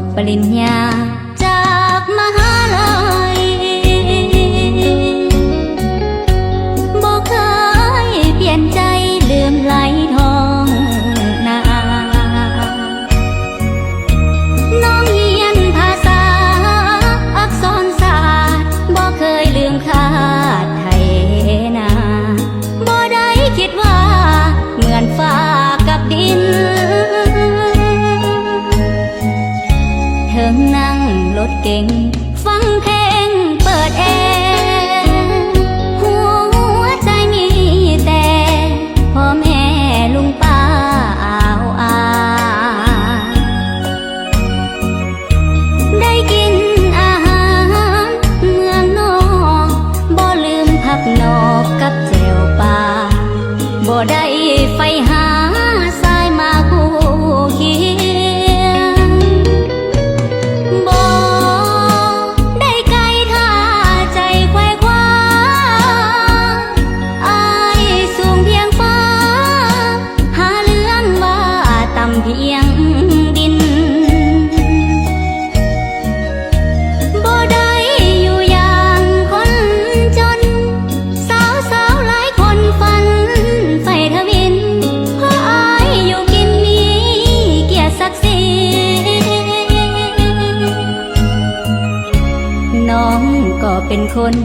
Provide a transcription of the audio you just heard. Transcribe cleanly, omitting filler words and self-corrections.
บปริญญาจากมหาลัยบ่เคยเปลี่ยนใจลืมไหลทองนาน้องเรียนภาษาอักษรศาสตร์บ่เคยลืมคาดไทยนาบ่ได้คิดว่าเหมือนฟ้ากับดินเถิงนั่งรถเก๋งฟังเพลงเปิดแอร์หัวใจมีแต่พ่อแม่ลุงป้าอ้าวอาได้กินอาหารเมืองนอกบ่ลืมผักนอกกับแจ่วปลาบ่ได้ไฟหาสายมาคู่เคียงบ่ได้ไกลท่าใจไขว่คว้าอายสูงเพียงฟ้าหาเรื่องว่าต่ำเพียงดินบ่ได้อยู่อย่างคนจนสาวหลายคนฝันไฟทวินเพราะอายอยู่กินมีเกียรติศักดิ์ศรีน้องก็เป็นคน